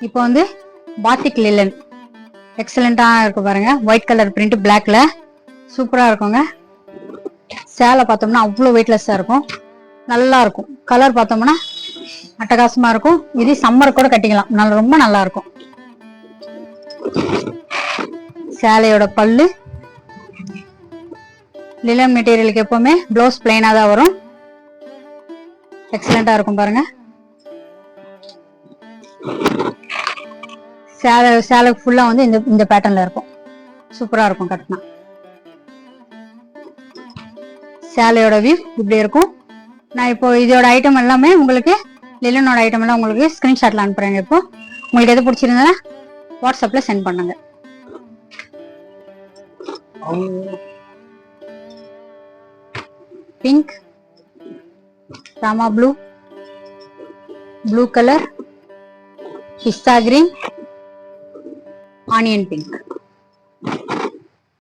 இப்போ வந்து பாத்திக் லிலன் எக்ஸலண்டா இருக்கு பாருங்க. ஒயிட் கலர் பிரிண்ட் பிளாக்ல சூப்பரா இருக்குங்க. சேலை பார்த்தோம்னா அவ்வளோ வெயிட்லெஸ்ஸா இருக்கும், நல்லா இருக்கும். கலர் பார்த்தோம்னா அட்டகாசமா இருக்கும். இது சம்மர் கூட கட்டிக்கலாம், ரொம்ப நல்லா இருக்கும். சேலையோட பல்லு லிலன் மெட்டீரியலுக்கு எப்பவுமே ப்ளவுஸ் பிளைனா தான் வரும். எக்ஸலண்டா இருக்கும் பாருங்க. சேலை ஃபுல்லா வந்து இந்த பேட்டர்ன்ல இருக்கும், சூப்பரா இருக்கும் கட்டினா. சேலையோட வியூ இப்படி இருக்கும். நான் இப்போ இதோட ஐட்டம் எல்லாமே உங்களுக்கு, லிலனோட ஐட்டம் எல்லாம் உங்களுக்கு ஸ்கிரீன்ஷாட்ல அனுப்புறேங்க. இப்போ உங்களுக்கு எது பிடிச்சிருந்தா வாட்ஸ்அப்ல சென்ட் பண்ணுங்க. Pink, Rama blue, blue colour, pista green, onion pink.